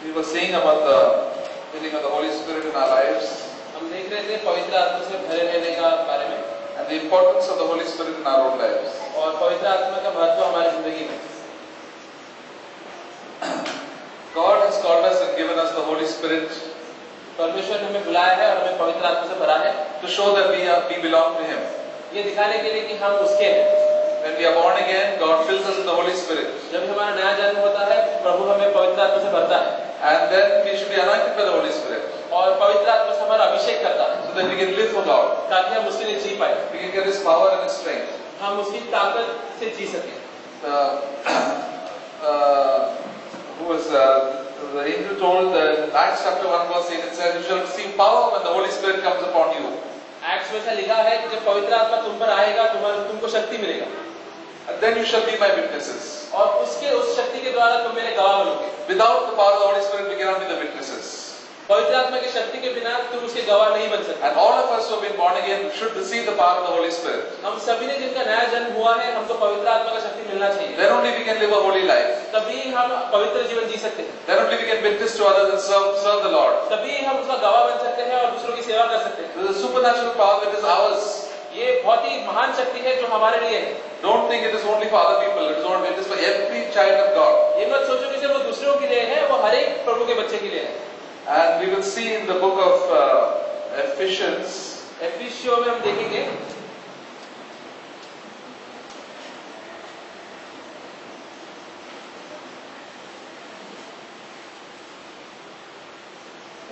We were saying about the filling of the Holy Spirit in our lives. हम देख रहे थे पवित्र आत्मा से भरे रहने का बारे में And the importance of the Holy Spirit in our own lives. और पवित्र आत्मा का महत्व हमारी जिंदगी में। God has called us and given us the Holy Spirit परमेश्वर ने हमें बुलाया है और हमें पवित्र आत्मा से भरा है to show that we belong to Him. ये दिखाने के लिए कि हम उसके हैं। When we are born again, God fills us with the Holy Spirit. जब हमारा नया जन्म होता है प्रभु हमें पवित्र आत्मा से भरता है And then we should be anointed by the Holy Spirit और पवित्र आत्मा से हमारा अभिषेक करता है so that we can live for God. ताकि हम उसके लिए जी पाए, We can get His power and His strength. हम उसकी ताकत से जी सकें। The angel told that Acts chapter 1 verse 8, it says, "You shall receive power when the Holy Spirit comes upon you." Acts में ऐसा लिखा है कि जब पवित्र आत्मा तुम पर आएगा तुमको शक्ति मिलेगा And then you shall be my witnesses. और उस शक्ति के द्वारा तुम मेरे गवाह बनोगे। Without the power of the Holy Spirit, we cannot be the witnesses. पवित्र आत्मा की शक्ति के बिना तुम उसके गवाह नहीं बन सकते। And all of us who have been born again should receive the power of the Holy Spirit. हम सभी ने जिनका नया जन्म हुआ है हमको पवित्र आत्मा का शक्ति मिलना चाहिए। Then only we can live a holy life. तभी हम पवित्र जीवन जी सकते हैं। Then only we can witness to others and serve the Lord. तभी हम उसका गवाह बन सकते हैं और दूसरों की सेवा कर सकते हैं। There is a supernatural power that is ours. ये बहुत ही महान शक्ति है जो हमारे लिए है। Don't think it is only for other people. It is for every child of God. ये मत सोचो कि सिर्फ वो दूसरों के लिए है, वो हर एक प्रभु के बच्चे के लिए है। And we will see in the book of Ephesians. एफिसियों में हम देखेंगे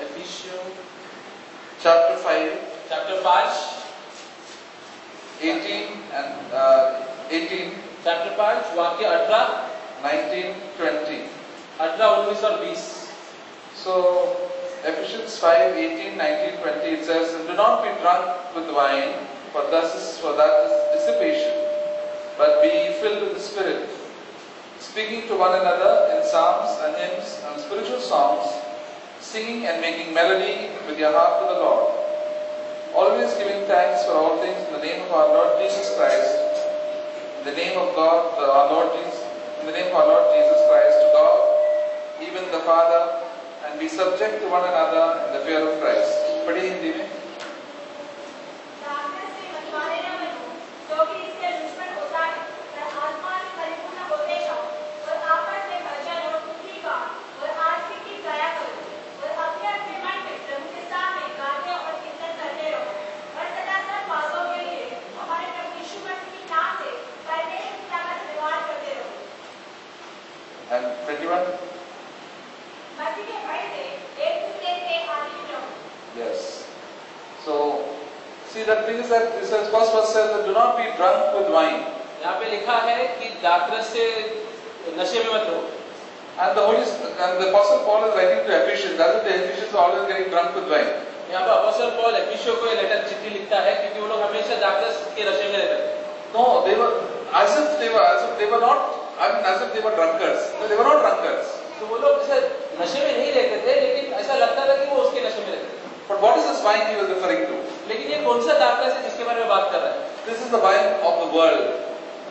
एफिसियों Chapter 5, चैप्टर 5 18 and 18, चैप्टर 5 वाक्य 18, 19, 20. 18, 19 और 20। So, Ephesians 5, 18, 19, 20, it says, "And do not be drunk with wine, for that is dissipation, but be filled with the Spirit, speaking to one another in psalms and hymns and spiritual songs, singing and making melody with your heart to the Lord, always giving thanks for all things in the name of our Lord Jesus Christ, in the name of God, our Lord Jesus, in the name of our Lord Jesus Christ, to God, even the Father, and be subject to one another in the fear of Christ." पढ़िए हिंदी में। And 21. Yes. So, see that thing is that it says, first verse says that do not be drunk with wine. यहाँ पे लिखा है कि द्राक्षरस से नशे में मत रहो। And the Apostle Paul is writing to Ephesians. Doesn't the Ephesians are always getting drunk with wine? यहाँ पे अपोस्टल पौल एफिसियों को ये लेटर चिट्ठी लिखता है क्योंकि वो लोग हमेशा द्राक्षरस के नशे में रहते थे। No, they were as if they were not. I mean, as if they were drunkards. No, they were not drunkards. तो वो लोग ऐसे नशे में नहीं रहते थे, लेकिन ऐसा लगता था कि वो उसके नशे में रहते थे। But what is this wine he was referring to? लेकिन ये कौन सा द्राक्षरस है जिसके बारे में बात कर रहा है? This is the wine of the world.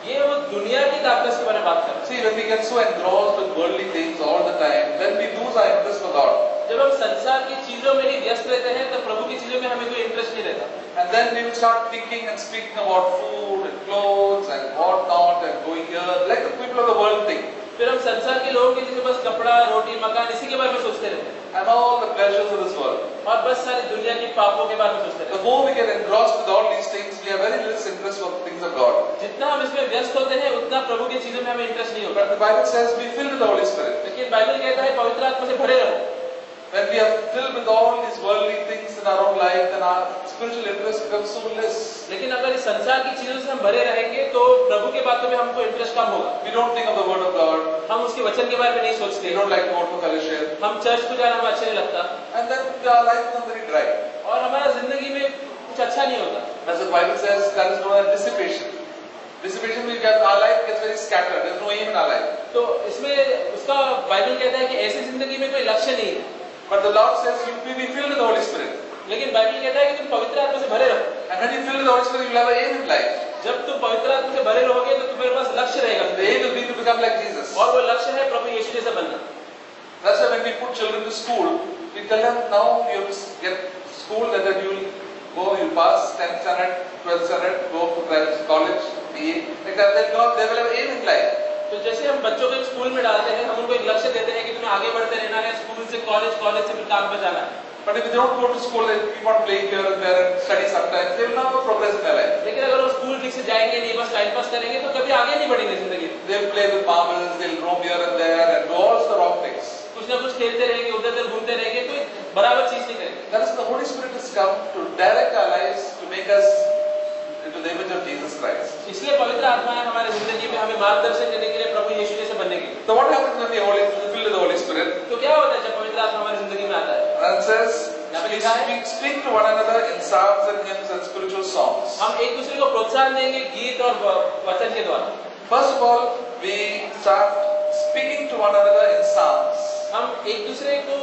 ये वो दुनिया की द्राक्षरस के बारे में बात कर रहा है। See, when we get so engrossed with worldly things all the time, then we lose our interest for God. जब हम संसार की चीजों में ही व्यस्त रहते हैं, तो प्रभु की चीजों में हमें कोई इंटरेस्ट नहीं रहता। And then we will start thinking and speaking about food and clothes and what not and going here, like the people of the world think. फिर हम संसार के लोगों के जैसे बस कपड़ा, रोटी, मकान इसी के बारे में सोचते रहते हैं। And all the pleasures of this world. और बस सारी दुनिया की पापों के बारे में सोचते रहते The more we get engrossed with all these things, we have very less interest for the things of God. हैं। जितना हम इसमें व्यस्त होते हैं, उतना प्रभु की चीजों में हमें इंटरेस्ट नहीं होता। But the Bible says, "Be filled with the Holy Spirit." लेकिन बाइबल कहता है पवित्र आत्मा से भरे रहो। When we are filled with all these worldly things in our own life, then our spiritual interest becomes so less. लेकिन अगर इस संसार की चीजों से हम भरे रहेंगे, तो प्रभु के बातों में हमको इंटरेस्ट कम होगा। We don't think of the Word of God. हम उसके वचन के बारे में नहीं सोचते। We don't like to go to fellowship. हम चर्च को जाना हमें अच्छा नहीं लगता And then our life becomes very dry. और हमारा जिंदगी में कुछ अच्छा नहीं होता। As the Bible says, that is known as dissipation. Dissipation means that our life gets very scattered. There is no aim in our life. तो इसमें उसका बाइबल कहता है कि ऐसी जिंदगी में कोई लक्ष्य नहीं है। But the Lord says, "You will be filled with the Holy Spirit." लेकिन बाइबल कहता है कि तुम पवित्र आत्मा से भरे रहो। And when you fill with the Holy Spirit, you will have an aim in life. जब तुम पवित्र आत्मा से भरे रहोगे, तो तुम्हारे पास लक्ष्य रहेगा। The aim will be to become like Jesus. और वो लक्ष्य है प्रभु यीशु जैसा बनना। That's why when we put children to school, we tell them now you have to get school, then you will go, you pass 10th standard, 12th standard, go to college, BA, like that. They will have aim in life. तो जैसे हम बच्चों को एक school में डालते हैं, हम उनको एक लक्ष्य देते हैं कि तुम्हें आगे बढ़ते रहना है, स्कूल से कॉलेज, कॉलेज से फिर काम पर जाना है। But if they don't go to school, they keep on playing here and there and study sometimes, they will not progress in their life. लेकिन अगर वो स्कूल ठीक से जाएंगे नहीं, बस टाइम पास करेंगे, तो कभी आगे नहीं बढ़ेंगे जिंदगी में। They will play with marbles, they will roam here and there and do all the wrong things. कुछ ना कुछ खेलते रहेंगे, उधर-उधर घूमते रहेंगे, कोई बराबर चीज नहीं करेंगे। That is the Holy Spirit has come to direct our lives, to make us into the image of Jesus Christ. इसलिए पवित्र आत्मा है हमारे जिंदगी में, हमें मार्गदर्शन देने के लिए, प्रभु यीशु जैसे बनने के लिए। So what happens when we are filled with the Holy Spirit? तो क्या होता है जब पवित्र आत्मा हमारी जिंदगी में आता है? And it says, we speak to one another in psalms and hymns and spiritual songs. हम एक दूसरे को प्रोत्साहन देंगे गीत और वचन के द्वारा। First of all, we start speaking to one another in psalms. हम एक दूसरे को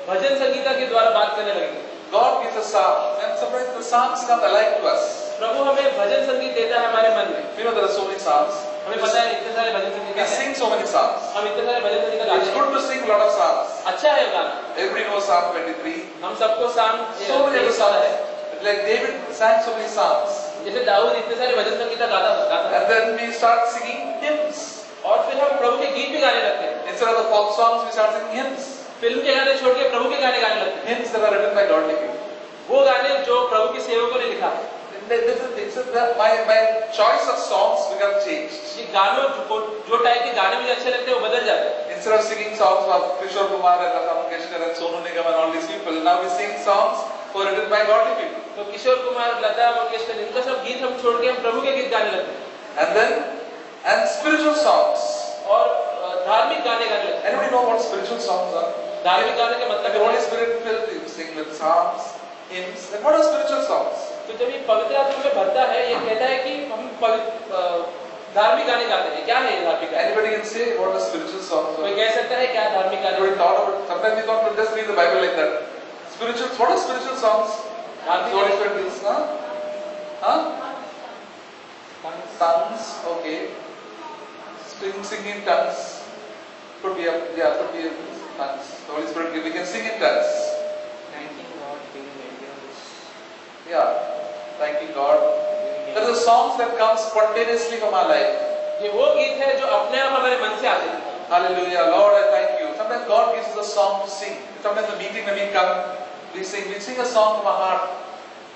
भजन संगीता के द्वारा बात करने लगेंगे। God gives us psalms, and sometimes the psalms come alive to us. प्रभु हमें भजन संगीत देता है हमारे मन में। You know there are so many psalms. हमें पता है इतने सारे भजन संगीत We हैं। sing so many psalms. हम इतने सारे भजन संगीत गाते It's हैं। good to sing a lot of psalms. अच्छा है गाना। Everybody knows Psalm 23. हम सबको शाम So many other psalms. Like David sang so many psalms. जैसे दाऊद इतने सारे भजन संगीत गाता था। And then we start singing hymns. और फिर हम प्रभु के गीत भी गाने लगते हैं। Instead of the pop songs, we start singing hymns. Film के गाने छोड़ के प्रभु के गाने गाने लगते हैं। Hymns that are written by godly people. वो गाने जो प्रभु के सेवकों ने लिखा है। My choice of songs become changed. ये गानों जो टाइप के गाने मुझे अच्छे लगते हैं वो बदल जाते हैं। Instead of singing songs of Kishore Kumar and Lata Mangeshkar and Sonu Nigam and all these people, now we sing songs who are written by godly people. तो किशोर कुमार, लता मंगेशकर, इनका सब गीत हम छोड़ के हम प्रभु के गीत गाने लगते हैं। And spiritual songs. और धार्मिक गाने गाने लगते हैं। Anybody know what spiritual songs are? धार्मिक गाने का मतलब The Holy Spirit filled you sing with psalms, hymns. And what are spiritual songs? तो जब ये पवित्र आत्मा में भरता है, ये कहता है कि हम धार्मिक गाने गाते हैं। क्या है ये धार्मिक गाने? Anybody can say what are spiritual songs? कोई कह सकता है क्या धार्मिक गाने? Anybody thought about? Sometimes we thought to just read the Bible like that. Spiritual. What are spiritual songs? The Holy Spirit gives, huh? Tongues. Okay. Singing tongues. Could be tongues. The Holy Spirit we can sing in tongues. Thanking God, giving evidence. Yeah, thanking God. There are the songs that come spontaneously from our life. ये वो गीत है जो अपने आप हमारे मन से आते हैं। Hallelujah, Lord, I thank you. Sometimes God gives us a song to sing. Sometimes the meeting when we come, we sing a song from our heart.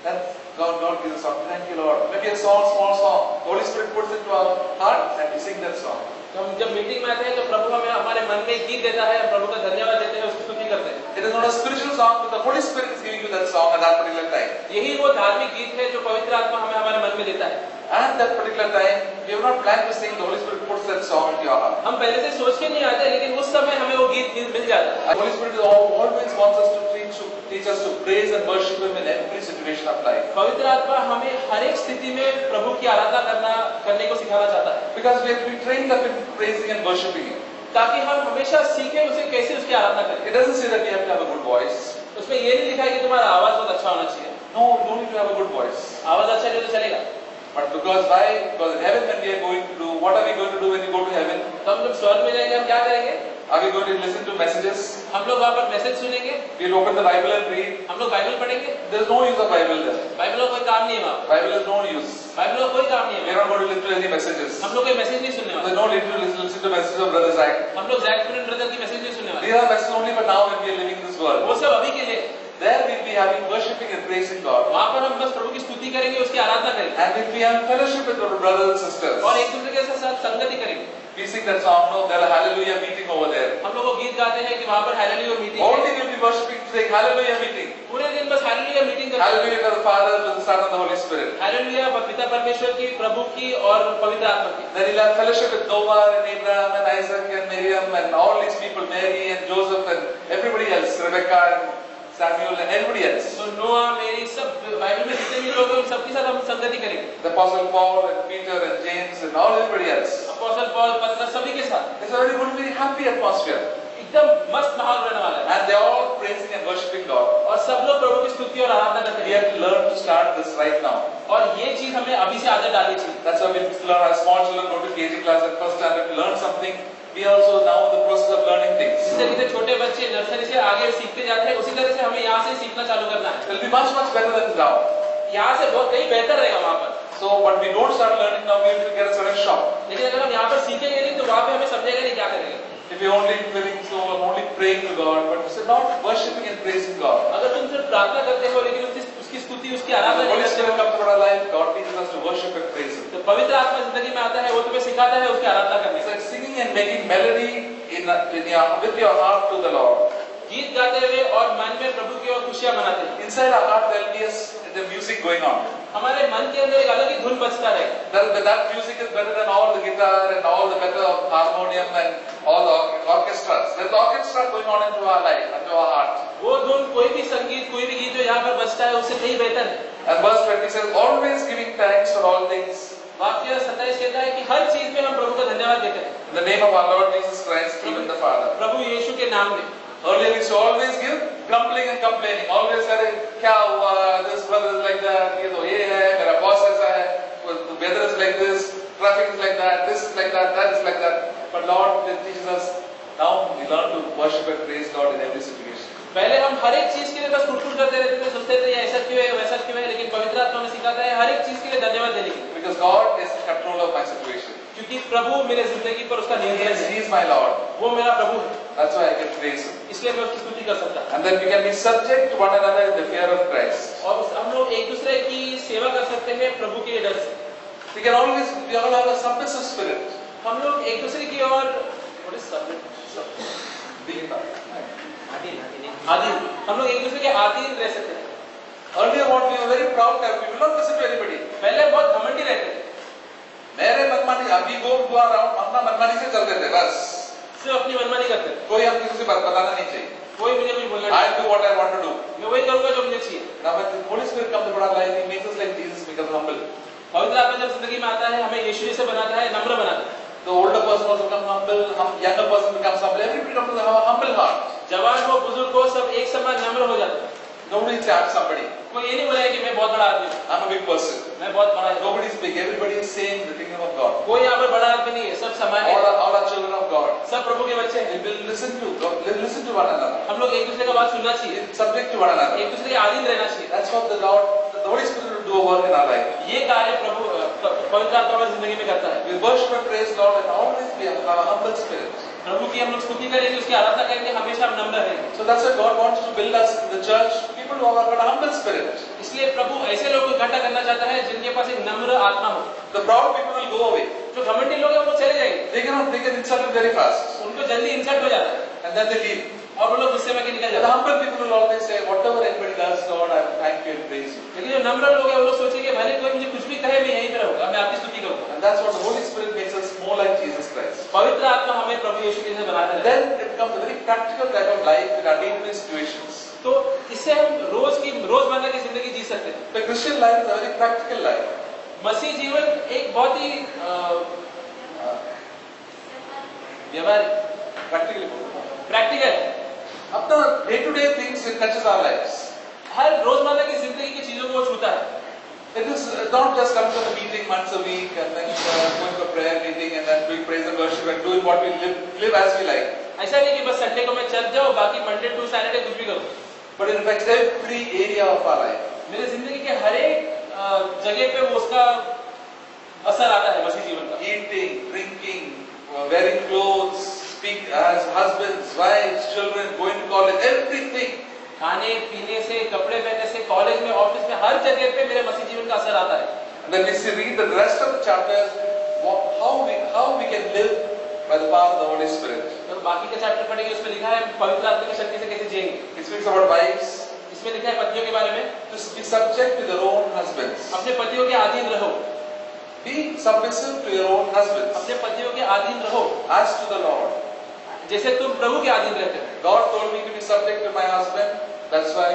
Then God gives us a song. Thank you, Lord. Maybe a small song. The Holy Spirit puts it to our heart and we sing that song. तो हम जब meeting में आते हैं तो प्रभु हमें हमारे मन में गीत देता है, प्रभु का धन्यवाद देते हैं, उसकी स्तुति करते हैं। It is not a spiritual song, but the Holy Spirit is giving you that song at that particular time. यही वो धार्मिक गीत है जो पवित्र आत्मा हमें हमारे मन में देता है। At that particular time, we have not planned to sing. The Holy Spirit puts that song in your heart. हम पहले से सोच के नहीं आते, लेकिन उस समय हमें वो गीत मिल जाता है। The Holy Spirit always wants us to teach us to praise and worship Him in every situation of life. पवित्र आत्मा हमें हर एक स्थिति में प्रभु की आराधना करने को सिखाना चाहता है। Because we have to be trained up in praising and worshiping Him. ताकि हम हमेशा सीखें उसे कैसे उसकी आराधना करें। It doesn't say that we have to have a good voice. उसमें ये नहीं लिखा है कि तुम्हारा आवाज बहुत अच्छा होना चाहिए। No, you don't need to have a good voice. आवाज अच्छा नहीं तो चलेगा। But because why? Because in heaven when we are going to do, what are we going to do when we go to heaven? तो हम जब स्वर्ग में जाएंगे हम क्या करेंगे? Are we going to listen to messages? हम लोग वहाँ पर मैसेज सुनेंगे। We'll open the Bible and read. हम लोग बाइबल पढ़ेंगे। There is no use of Bible there. Bible का कोई काम नहीं है वहाँ। Bible is no use. Bible का कोई काम नहीं We है। are not going to listen to any messages. हम लोग कोई मैसेज नहीं सुनने There वाले। is no need to listen to messages of Brother Zach. हम लोग जैक फ्रेंड ब्रदर की मैसेज नहीं सुनने वाले। These are messages only for now when we are living in this world. वो सब अभी के लिए। There we'll be having worshiping and praising God. वहाँ पर हम बस प्रभु की स्तुति करेंगे, उसकी आराधना करेंगे। And we'll be having fellowship with our brothers and sisters. और एक दूसरे के साथ संगति करेंगे। We sing that song, no, there's a hallelujah meeting over there. हम लोग वो गीत गाते हैं कि वहाँ पर हालेलुया मीटिंग Only है। we'll be worshiping, saying hallelujah meeting. पूरे दिन बस हालेलुया मीटिंग करते हैं। Hallelujah to the Father, to the Son, and the Holy Spirit. Hallelujah पिता परमेश्वर की, प्रभु की और पवित्र आत्मा की। Then he'll have fellowship with Noah and Abraham and Isaac and Miriam and all these people, Mary and Joseph and everybody else, Rebecca and Samuel and everybody else. तो नोआ, मेरी सब बाइबल में जितने भी लोग हैं उन सबके साथ हम संगति करेंगे। The Apostle Paul and Peter and James and all everybody else. Apostle Paul, पतरस सभी के साथ। It's a very good, very happy atmosphere. एकदम मस्त माहौल रहने वाला है। And they're all praising and worshiping God. और सब लोग प्रभु की स्तुति और आराधना करते We हैं। have to learn to start this right now. और ये चीज हमें अभी से आदत डालनी चाहिए। That's why we let our small children go to KG class and first standard to learn something we are also now in the process of learning जिस things. तरीके से छोटे बच्चे नर्सरी से आगे सीखते जाते हैं, उसी तरह से हमें यहाँ से सीखना चालू करना है। It will be much, much better than now. यहाँ से बहुत कहीं बेहतर रहेगा वहाँ पर। So, but we don't start learning now, we will get a certain shock. लेकिन अगर हम यहाँ पर सीखेंगे नहीं तो वहाँ पे हमें समझेगा नहीं क्या करेंगे। If you're only feeling so, I'm only praying to God, but it's not worshipping and praising God. अगर तुम सिर्फ प्रार्थना करते हो लेकिन उसकी स्तुति उसकी आराधना The नहीं Holy करते Spirit हो, comes into our life, God teaches us to worship and praise Him. तो पवित्र आत्मा जिंदगी में आता है, वो तुम्हें सिखाता है उसकी आराधना करने It's का। like singing and making melody with your heart to the Lord. गीत गाते हुए और मन में प्रभु की ओर खुशियां मनाते हैं। Inside our heart there will be the music going on. हमारे मन के अंदर एक अलग ही धुन बजता रहेगा। That music is better than all the guitar and all the better of harmonium and all the orchestras. There's orchestra going on into our life, into our heart. वो धुन कोई भी संगीत कोई भी गीत जो यहाँ पर बजता है उससे कहीं बेहतर है। And verse 20 says, always giving thanks for all things. वाक्य 27 कहता है कि हर चीज में हम प्रभु का धन्यवाद देते हैं। In the name of our Lord Jesus Christ, even the Father. प्रभु यीशु के नाम में। Earlier we used to always give grumbling and complaining. Always say, क्या हुआ? This brother is like that. ये तो ये है. मेरा boss ऐसा है. The weather is like this. Traffic is like that. This is like that. That is like that. But Lord teaches us. Now we learn to worship and praise God in every situation. पहले हम हर एक चीज के लिए बस कुटकुट करते रहते थे, सोचते थे ऐसा क्यों है वैसा क्यों है, लेकिन पवित्र आत्मा में सिखाता है हर एक चीज के लिए धन्यवाद देने की। Because God is in control of my situation. क्योंकि प्रभु मेरे जिंदगी पर उसका नियंत्रण है। He is my Lord. वो मेरा प्रभु है। That's why I can praise Him. इसलिए मैं उसकी स्तुति कर सकता हूँ। And then we can be subject to one another in the fear of Christ. और हम लोग एक दूसरे की सेवा कर सकते हैं प्रभु के डर से। We can always, we all have a submissive spirit. हम लोग एक दूसरे की ओर आधीन, हम लोग एक दूसरे के अधीन रह सकते हैं। Earlier what we were very proud that we will not listen to anybody. पहले बहुत घमंडी रहते थे। मेरे मनमानी अभी go around अपना मनमानी से चलते थे बस। सिर्फ अपनी मनमानी करते थे। कोई हम किसी से बताना नहीं चाहिए। कोई मुझे कुछ बोलना I do what I want to do. मैं वही करूँगा जो मुझे चाहिए। Now when the Holy Spirit comes into our life, He makes us like Jesus, because humble. पवित्र आत्मा जब जिंदगी में आता है हमें यीशु जैसे बनाता है, नम्र बनाता है। The older person also becomes humble, younger person becomes humble. Everybody comes to have a humble heart. जवान हो बुजुर्ग हो सब एक समान नम्र हो जाते हैं। Nobody chats somebody. कोई ये नहीं बोला है कि मैं बहुत बड़ा आदमी हूँ, I'm a big person. मैं बहुत बड़ा हूँ। Nobody is big. Everybody is same in the kingdom of God. कोई यहाँ पर बड़ा आदमी नहीं है, सब समान है। All are children of God. सब प्रभु के बच्चे हैं। We will listen to one another. हम लोग एक दूसरे का बात सुनना चाहिए, Subject to one another. एक दूसरे के अधीन रहना चाहिए। That's what the Holy Spirit will do a work in our life. ये कार्य प्रभु पवित्र आत्मा हमारी जिंदगी में करता है। We worship and praise God and always be have a humble spirit. प्रभु की हम लोग स्तुति करेंगे, उसकी आराधना करेंगे, हमेशा हम नम्र रहेंगे। So that's why God wants to build us in the church, people who have got a humble spirit. इसलिए प्रभु ऐसे लोगों को इकट्ठा करना चाहता है जिनके पास एक नम्र आत्मा हो। The proud people will go away. जो घमंडी लोग हैं वो चले जाएंगे, They can insult you very fast, उनको जल्दी इंसल्ट हो जाता है and then they leave. और वो लोग गुस्से में निकल The जाते हैं। humble people will always say, whatever anybody does, Lord, I thank you and praise you. लेकिन जो नम्र लोग हैं वो लोग सोचेंगे भले कोई मुझे कुछ भी कहे मैं यहीं पे रहूंगा, मैं आपकी स्तुति करूंगा। And that's what the Holy Spirit makes us more like Jesus Christ. पवित्र आत्मा हमें प्रभु यीशु के जैसे बनाता And है। then it becomes a very practical type of life in our day-to-day situations. तो इससे हम रोजमर्रा की जिंदगी जी सकते हैं। The Christian life is a very practical life. मसीह जीवन एक बहुत ही व्यवहारिक प्रैक्टिकल है। अपना day-to-day things it touches our lives. हर रोजमर्रा की जिंदगी की चीजों को वो छूता है। It is not just coming to the meeting once a week and then going to a prayer meeting and then doing praise and worship and doing what we live as we like. ऐसा नहीं कि बस Sunday को मैं church जाऊँ बाकी Monday to Saturday कुछ भी करूँ। But it affects every area of our life. मेरे जिंदगी के हर एक जगह पे वो उसका असर आता है मसीह जीवन का। Eating, drinking, wearing clothes, speak as husbands, wives, children, going to college, everything. खाने पीने से, कपड़े पहनने से, कॉलेज में, ऑफिस में, हर जगह पे मेरे मसीह जीवन का असर आता है। And then we read the rest of the chapters, how we can live by the power of the Holy Spirit. तो बाकी के चैप्टर पढ़ेंगे, उसमें लिखा है पवित्र आत्मा की शक्ति से कैसे जिएंगे। It speaks about wives. इसमें लिखा है पतियों के बारे में, To be subject to their own husbands. अपने पतियों के अधीन रहो। Be submissive to your own husbands, अपने पतियों के अधीन रहो as to the Lord. जैसे तुम प्रभु के अधीन रहते हो। God told me to be subject to my husband. That's why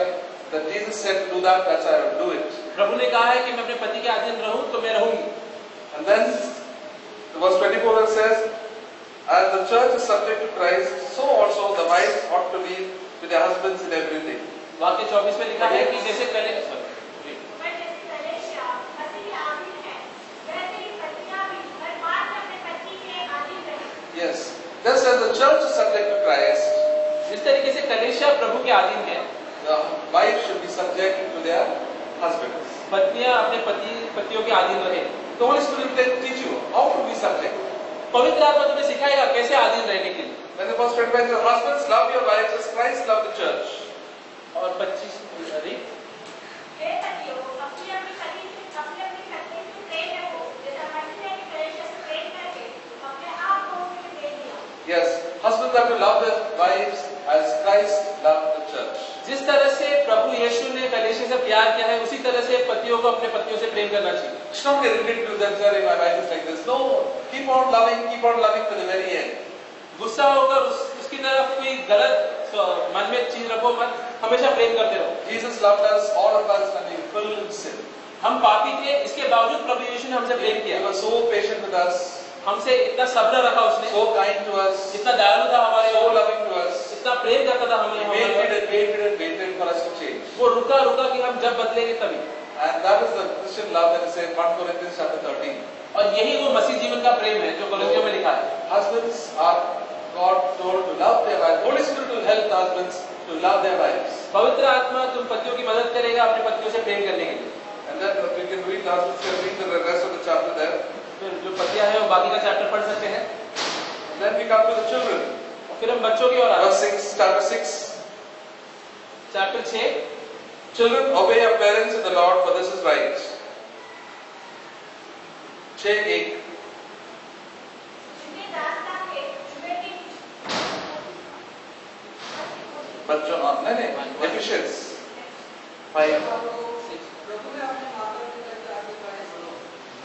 that Jesus said to do that. That's why I will do it. प्रभु ने कहा है कि मैं अपने पति के अधीन रहूं तो मैं रहूंगी। And then verse 24 says, as the church is subject to Christ, so also the wives ought to be with their husbands in everything. वाक्य 24 में लिखा है कि जैसे पहले Yes, church is subject to Christ, जिस तरीके से कलीसिया प्रभु के अधीन है, the wife should be subject to their husbands. पत्नियां अपने पतियों के अधीन रहे। The Holy Spirit will teach you how to be subject. पवित्र आत्मा तुम्हें सिखाएगा कैसे अधीन रहने के लिए। When the first 25 says, husbands, love your wives as Christ loved the church. और 25 Yes, husbands are to love their wives as Christ loved the church. जिस तरह से प्रभु यीशु ने कलीसिया से प्यार किया है, उसी तरह से पतियों को अपने पत्नियों से प्रेम करना चाहिए। It's not get irritated with them, sorry, my wife is like this. No, keep on loving to the very end. गुस्सा होकर उसकी तरफ कोई गलत मन में चीज रखो मत, हमेशा प्रेम करते रहो। Jesus loved us, all of us, when we fell in sin. हम पापी थे, इसके बावजूद प्रभु यीशु ने हमसे प्रेम किया। He was so patient with us, हमसे इतना सब्र रखा उसने, so kind to us, इतना दयालु था हमारे so ore, loving to us. इतना प्रेम करता था हमें। Waited for us to change. वो रुका कि हम जब बदलेंगे तभी। And that is the Christian love that is in 1 Corinthians chapter 13. और यही वो मसीह जीवन का प्रेम है जो कोलोसियों में लिखा है। Husbands are God told to love their wives. Holy Spirit will help the husbands to love their wives. पवित्र आत्मा तुम पतियों की मदद करेगा अपने पतियों से प्रेम करने के लिए। And then we can read the husbands can read the rest of the chapter there. फिर जो पतियां हैं वो बाकी का चैप्टर पढ़ सकते हैं। Then we come to the children. और फिर हम बच्चों की ओर आते हैं। Verse 6, chapter 6. Chapter 6। Children, obey your parents in the Lord, for this is right. 6:1. बच्चों नहीं Ephesians 5.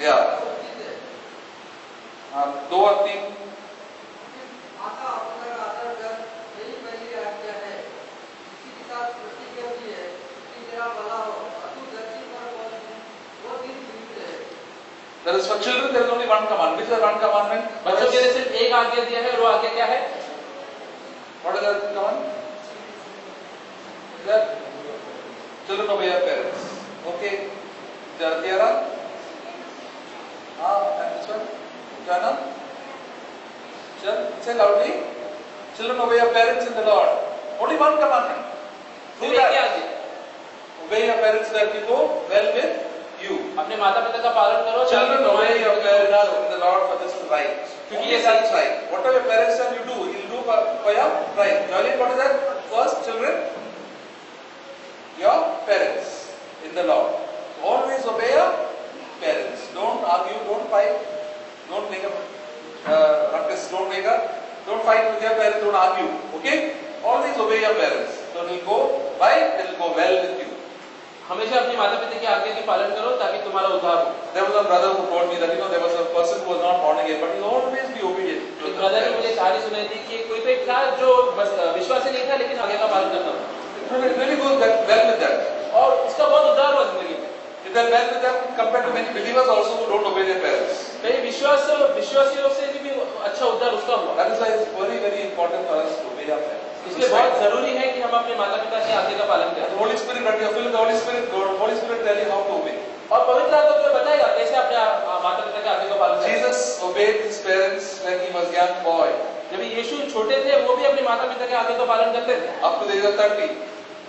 Yeah. 2 और 3. That is for children. There is only one command. Which is the one commandment? बच्चों के लिए सिर्फ एक आज्ञा दिया है और वो आज्ञा क्या है? What is that command? That children obey your parents. Okay. Tiara? And this one? Jana? Say loudly. Children obey your parents in the Lord. Only one commandment. Do that. Obey your parents that you go well with you. अपने माता पिता का पालन करो। Children obey your parents in the Lord, for this is right. क्योंकि ये सच right. Whatever your parents tell you do, you'll do for your right. Jolie, what is that? First, children, your parents in the Lord. Always obey your parents. Don't argue. Don't fight. Don't make a ruckus. Don't fight with your parents. Don't argue. Okay? Always obey your parents. So it will go right. It will go well with you. हमेशा अपने माता पिता की आज्ञा की पालन करो ताकि तुम्हारा उद्धार हो। There was a brother who told me that there was a person who was not born again, but he always be obedient. एक ब्रदर ने मुझे कहानी सुनाई थी कि कोई तो एक था जो विश्वासी नहीं था लेकिन आज्ञा का पालन करता था। It really goes well with that. और उसका बहुत उद्धार हुआ जिंदगी में। It does well with them compared to many believers also who don't obey their parents. कई विश्वासियों से भी अच्छा उद्धार उसका हुआ। That is why it's very important for us to obey our parents. इसलिए बहुत जरूरी है कि हम अपने माता पिता की आज्ञा का पालन करें। The Holy Spirit, when you are filled with the Holy Spirit, the Holy Spirit tell you how to obey. और पवित्र आत्मा तुम्हें बताएगा कैसे अपने माता पिता की आज्ञा का पालन करें। Jesus obeyed his parents when he was young boy. जब यीशु छोटे थे वो भी अपने माता पिता की आज्ञा का पालन करते थे। Up to the age of 30.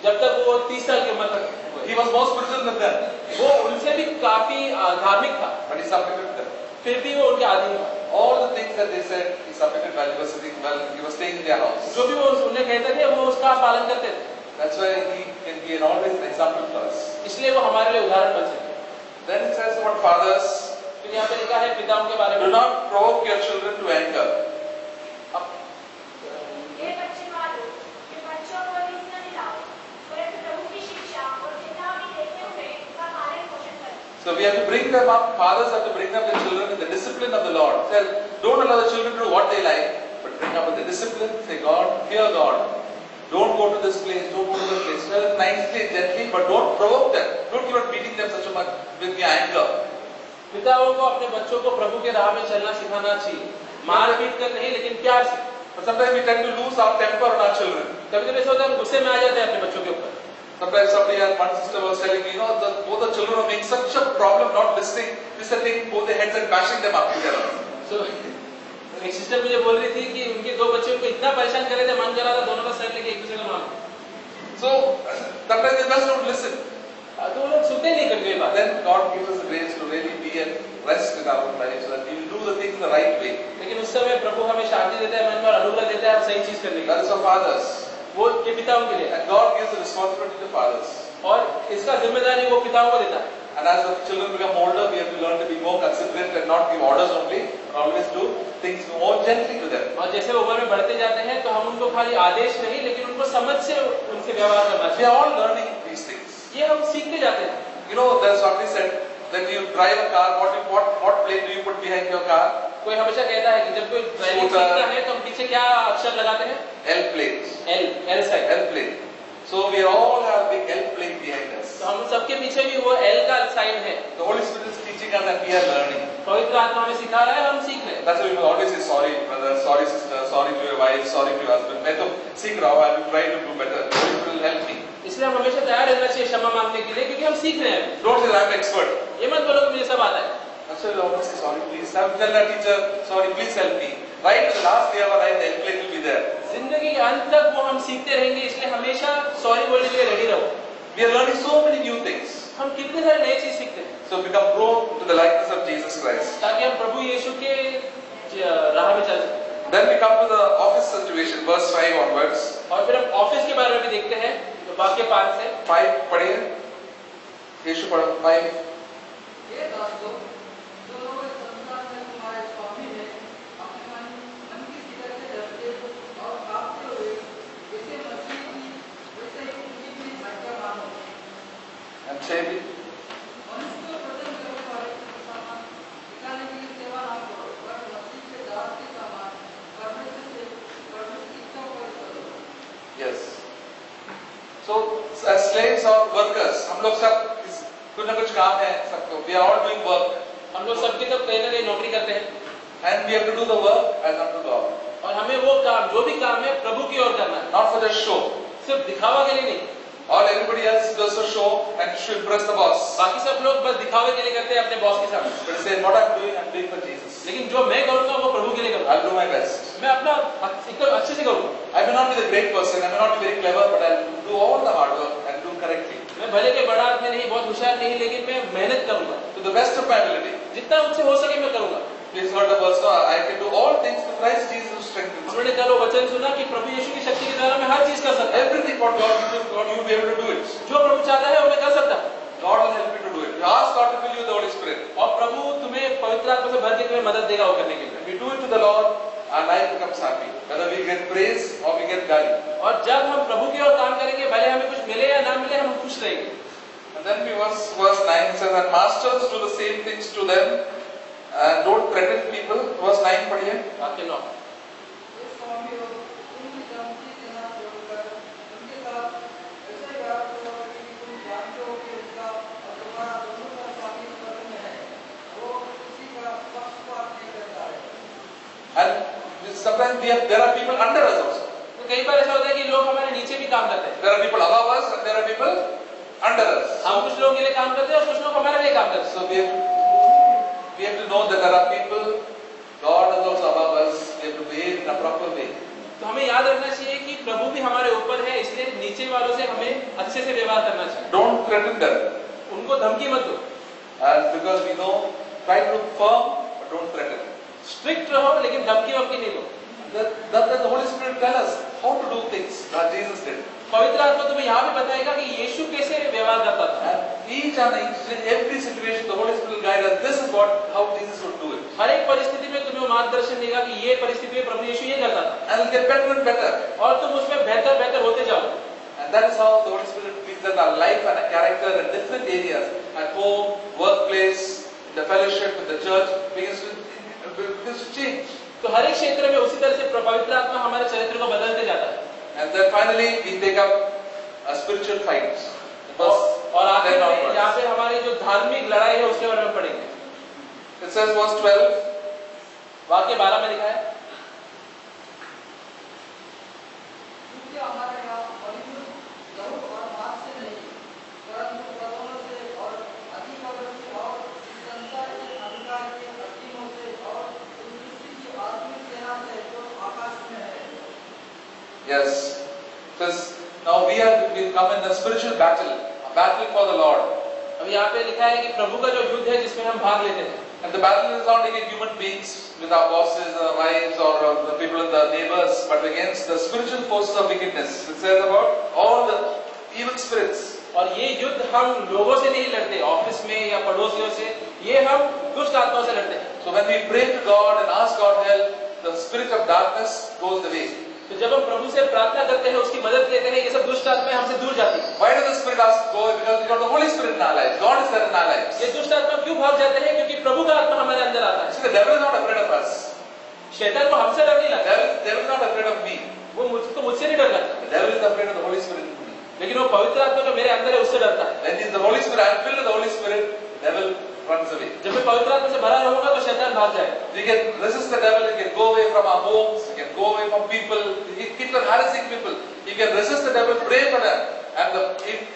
जब तक वो 30 साल की उम्र तक। He was more spiritual than them. वो उनसे भी काफी धार्मिक था। But he submitted to them. फिर भी वो उनके अधीन था। All the things that they said, he submitted while he was sitting, while he was staying in their house. जो भी वो उन्हें कहते थे वो उसका पालन करते थे। That's why he can be always an example for us. इसलिए वो हमारे लिए उदाहरण बन सकते हैं। Then it says about fathers. फिर यहाँ पे लिखा है पिताओं के बारे में। Do not provoke your children to anger. So we have to bring them up. Fathers have to bring up their children in the discipline of the Lord. Say, don't allow the children to do what they like, but bring up with the discipline. Say, God, fear God. Don't go to this place. Don't go to this place. Tell them nicely, gently, but don't provoke them. Don't keep on beating them such a much with your anger. पिताओं को अपने बच्चों को प्रभु के राह में चलना सिखाना चाहिए। मार पीट कर नहीं लेकिन प्यार से। But sometimes we tend to lose our temper on our children. कभी-कभी ऐसा होता है हम गुस्से में आ जाते हैं अपने बच्चों के ऊपर। Sometimes one sister was telling me, both the children are making such a problem, not listening, both their heads and bashing them up together. So एक सिस्टर मुझे बोल रही थी कि उनके 2 बच्चे उनको इतना परेशान कर रहे थे, मन कर रहा था दोनों का सर लेके एक दूसरे का मारो। So sometimes they just don't listen. तो वो लोग सुनते नहीं कभी बात। Then God gives us the grace to really be at rest in our lives, so that we will do the things the right way. लेकिन उस समय प्रभु हमें शांति देता है, मन में अनुग्रह देता है, हम सही चीज करने की। That is for fathers. वो के पिताओं के लिए। And God gives the responsibility to fathers. और इसका जिम्मेदारी वो पिताओं को देता है। And as the children become older, we have to learn to be more considerate and not give orders only, and always do things more gently to them. और जैसे वो उम्र में बढ़ते जाते हैं, तो हम उनको खाली आदेश नहीं, लेकिन उनको समझ से उनसे व्यवहार करना We चाहिए। are all learning these things. ये हम सीखते जाते हैं। You know, that's what we said. When you drive a car, what plate do you put behind your car? कोई हमेशा कहता है कि जब कोई ड्राइविंग सीखता है, तो हम पीछे क्या अक्षर लगाते हैं? L plate. L sign. L plate. So we all have a big L plate behind us. तो हम सबके पीछे भी वो L का साइन है। The Holy Spirit is teaching us and we are learning. पवित्र आत्मा हमें सिखा रहा है, हम सीख रहे हैं। That's why we always say sorry, brother, sorry, sister, sorry to your wife, sorry to your husband. मैं तो सीख रहा हूँ, I will try to do better. The Holy Spirit will help me. इसलिए हम हमेशा तैयार रहना चाहिए क्षमा मांगने के लिए, क्योंकि हम सीख रहे हैं। Don't say I'm expert. ये मत बोलो कि मुझे सब आता है। Actually, I always say sorry, please. I will tell that teacher, sorry, please help me. Right to the last day of our life, the L plate will be there. जिंदगी के अंत तक वो हम सीखते रहेंगे, इसलिए हमेशा सॉरी बोलने के लिए रेडी रहो। We are learning so many new things. हम कितने सारे नए चीज सीखते हैं, So become grown to the likeness of Jesus Christ. ताकि हम प्रभु यीशु के राह में चल सकें। Then we come to the office situation, verse 5 onwards. और फिर हम ऑफिस के बारे में भी देखते हैं, तो वाक्य 5 से 5 पढ़िए। यीशु पढ़ो 5। ये दासों, जो लोग इस संसार में तुम्हारे स्वामी हैं, अपने मन की फिक्र से डरते और कांपते हुए जैसे मसीह की वैसे ही उनकी भी आज्ञा मानो। And 6 भी। मनुष्य को प्रसन्न करने वाले के समान दिखाने के लिए सेवा ना करो, पर मसीह के दास के समान परमेश्वर की इच्छा पर करो। Yes. So as slaves or workers, हम लोग सब कुछ ना कुछ काम है सबको. We are all doing work. हम लोग सबके सब कहीं ना कहीं नौकरी करते हैं, And we have to do the work as unto God. और हमें वो काम, जो भी काम है, प्रभु की ओर करना है, Not for the show. सिर्फ दिखावा के लिए नहीं। All everybody else does a show and to impress the boss. बाकी सब लोग बस दिखावे के लिए करते हैं अपने बॉस के सामने, But say what I'm doing for Jesus. लेकिन जो मैं करूँगा वो प्रभु के लिए करूँगा। I'll do my best. मैं अपना अच्छे से करूँगा। I may not be the great person, I may not be very clever, but I'll do all the hard work and do correctly. मैं भले के बड़ा आदमी नहीं, बहुत होशियार नहीं, लेकिन मैं मेहनत करूँगा, To the best of my ability. जितना मुझसे हो सके मैं करूँगा। Please heard the verse, no, I can do all things through Christ Jesus who strengthens me. हमने कल वो वचन सुना कि प्रभु यीशु की शक्ति के द्वारा मैं हर चीज कर सकता हूँ। Everything what God will do, God you will be able to do it. जो प्रभु चाहता है वो मैं कर सकता हूँ। God will help you to do it. You ask God to fill you with the Holy Spirit. और प्रभु तुम्हें पवित्र आत्मा से भर के तुम्हें मदद देगा वो करने के लिए। When we do it to the Lord, our life becomes happy. Whether we get praise or we get gari. और जब हम प्रभु की ओर काम करेंगे, भले हमें कुछ मिले या ना मिले, हम खुश रहेंगे। And then we verse 9 says, and masters do the same things to them and don't threaten people. Verse 9 पढ़िए. वाक्य 9। ये स्वामियों, उनकी धमकी देना छोड़कर उनके साथ ऐसे व्यवहार करो कि तुम जानते हो कि उनका और तुम्हारा दोनों का स्वामी स्वर्ग में है, वो किसी का पक्षपात नहीं करता है। And sometimes there are people under us also. तो कई बार ऐसा होता है कि लोग हमारे नीचे भी काम करते हैं। There are people above us and there are people under us. हम कुछ लोगों के लिए काम करते हैं और कुछ लोग हमारे लिए काम करते हैं। So we have to know that there are people, God is also above us. We have to behave in a proper way. तो हमें याद रखना चाहिए कि प्रभु भी हमारे ऊपर है, इसलिए नीचे वालों से हमें अच्छे से व्यवहार करना चाहिए। Don't threaten them. उनको धमकी मत दो। And because we know, try to look firm, but don't threaten. Strict रहो, लेकिन धमकी वमकी नहीं दो। That the Holy Spirit tell us how to do things that Jesus did. पवित्र आत्मा तुम्हें यहाँ भी बताएगा कि यीशु कैसे व्यवहार करता था। And each and every situation, the Holy Spirit will guide us. This is how Jesus would do it. हर एक परिस्थिति में तुम्हें मार्गदर्शन देगा कि ये परिस्थिति में प्रभु यीशु ये करता था, And it'll get better and better. और तुम उसमें बेहतर बेहतर होते जाओ। And that is how the Holy Spirit brings out our life and our character in different areas. At home, workplace, in the fellowship, in the church, begins to change. तो हर एक क्षेत्र में उसी तरह से पवित्र आत्मा हमारे चरित्र को बदलते जाता है। And then finally we take up a spiritual fight. और आखिर में यहाँ पे हमारी जो धार्मिक लड़ाई है उसके बारे में पढ़ेंगे। It says verse 12. वाक्य 12 में लिखा है, क्योंकि हमारे यहाँ बलिदान लहू और मांस से नहीं, परंतु प्रलोभन से और अधिकरण से और इस संसार के अंधकार के अधीनों से और इस सृष्टि की आत्मिक से Now we've come in a spiritual battle, a battle for the Lord. अब यहाँ पे लिखा है कि प्रभु का जो युद्ध है जिसमें हम भाग लेते हैं, And the battle is not against human beings with our bosses, our wives, or the people in the neighbors, but against the spiritual forces of wickedness. It says about all the evil spirits. और ये युद्ध हम लोगों से नहीं लड़ते, office में या पड़ोसियों से, ये हम दुष्ट आत्माओं से लड़ते हैं। So when we pray to God and ask God help, the spirit of darkness goes away. तो जब हम प्रभु से प्रार्थना करते हैं, उसकी मदद लेते हैं, ये सब दुष्ट आत्माएं हमसे दूर जाती हैं। Why does the spirit ask to go? Because we got the Holy Spirit in our lives. God is there in our lives. ये दुष्ट आत्मा क्यों भाग जाते हैं? क्योंकि प्रभु का आत्मा हमारे अंदर आता है। See, the devil is not afraid of us. शैतान को हमसे डर नहीं लगता। The devil is not afraid of me. वो मुझसे नहीं डर लगता। The devil is afraid of the Holy Spirit in me. लेकिन वो पवित्र आत्मा जो मेरे अंदर है उससे डरता है। When is the Holy Spirit, I am filled with the Holy Spirit, the devil runs away. जब मैं पवित्र आत्मा से भरा रहूंगा तो शैतान भाग जाएगा। We can resist the devil, we can go away from our homes, we can go away from people, we keep on harassing people. We can resist the devil, pray for them, and the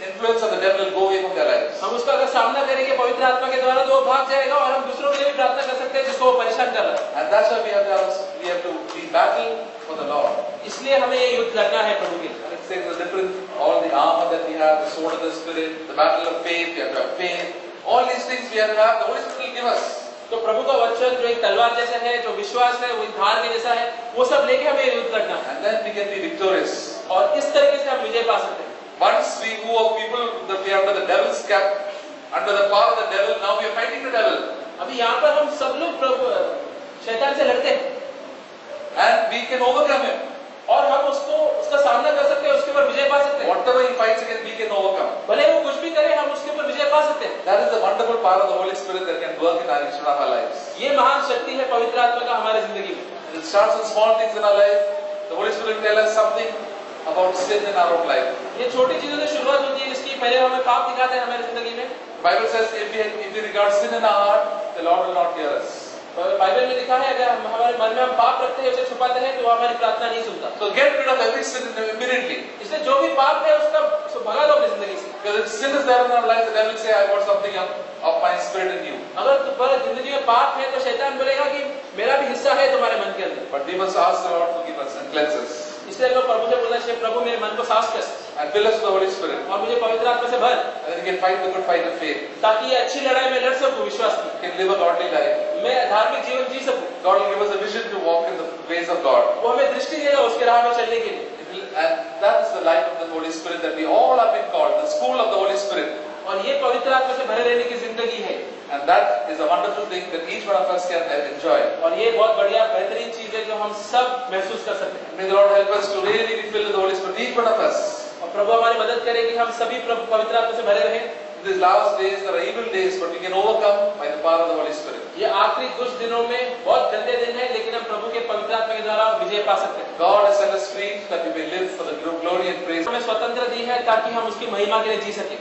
influence of the devil will go away from their lives. हम उसका अगर सामना करेंगे पवित्र आत्मा के द्वारा तो वो भाग जाएगा और हम दूसरों के लिए भी प्रार्थना कर सकते हैं जिसको वो परेशान कर रहा है। And that's why we have to be battle for the Lord. इसलिए हमें ये युद्ध लड़ना है प्रभु के लिए। And it says the different, all the armor that we have, the sword of the Spirit, the battle of faith, we have to have faith. All these things we have to have, the Holy Spirit will give us. तो प्रभु का वचन जो एक तलवार जैसा है, जो विश्वास है, वो एक धार के जैसा है, वो सब लेके हमें युद्ध लड़ना है। And then we can be victorious. और इस तरीके से हम विजय पा सकते हैं। Once we who are people that we are under the devil's cap, under the power of the devil, now we are fighting the devil. अभी यहाँ पर हम सब लोग प्रभु शैतान से लड़ते हैं And we can overcome him. और हम उसका सामना कर सकते हैं, उसके ऊपर विजय पा सकते हैं। Whatever he fights against, we can overcome. भले वो कुछ भी करे, हम उसके ऊपर विजय पा सकते हैं। That is the wonderful power of the Holy Spirit that can work in each one of our lives. ये महान शक्ति है पवित्र आत्मा का हमारे जिंदगी में। It starts with small things in our life. The Holy Spirit will tell us something about sin in our own life. ये छोटी चीजों से शुरुआत होती है, जिसकी पहले हमें पाप दिखाते हैं हमारी जिंदगी में। Bible says if we regard sin in our heart, the Lord will not hear us. Bible में लिखा है अगर हमारे मन में हम पाप रखते हैं, उसे छुपाते हैं, तो वो हमारी प्रार्थना नहीं सुनता। So get rid of every sin immediately. इसलिए जो भी पाप है उसका भगा लो अपनी जिंदगी से। Because if sin is there in our life, the devil will say, I got something of my spirit in you. अगर तुम्हारी जिंदगी में पाप है तो शैतान बोलेगा कि मेरा भी हिस्सा है तुम्हारे मन के अंदर। But we must ask the Lord to forgive us and cleanse us. इसलिए हमें प्रभु से बोलना चाहिए, प्रभु मेरे मन को साफ कर And fill us with the Holy Spirit. और मुझे पवित्र आत्मा से भर, And then we can fight the good fight of faith. ताकि ये अच्छी लड़ाई में लड़ सकूं विश्वास की, We can live a godly life. मैं धार्मिक जीवन जी सकूं। God will give us a vision to walk in the ways of God. वो हमें दृष्टि देगा उसके राह में चलने के लिए। And that is the life of the Holy Spirit that we all have been called, the school of the Holy Spirit. और ये पवित्र आत्मा से भरे रहने की जिंदगी है। And that is a wonderful thing that each one of us can enjoy. और ये बहुत बढ़िया बेहतरीन चीज है जो हम सब महसूस कर सकते हैं। May the Lord help us to really be filled with the Holy Spirit, each one of us. और प्रभु हमारी मदद करे कि हम सभी पवित्र आत्मा से भरे रहें। In these last days, there are evil days, but we can overcome by the power of the Holy Spirit. ये आखिरी कुछ दिनों में बहुत गंदे दिन है, लेकिन हम प्रभु के पवित्र आत्मा के द्वारा विजय पा सकते हैं। God has set us free that we may live for the glory and praise. हमें स्वतंत्र दी है ताकि हम उसकी महिमा के लिए जी सकें।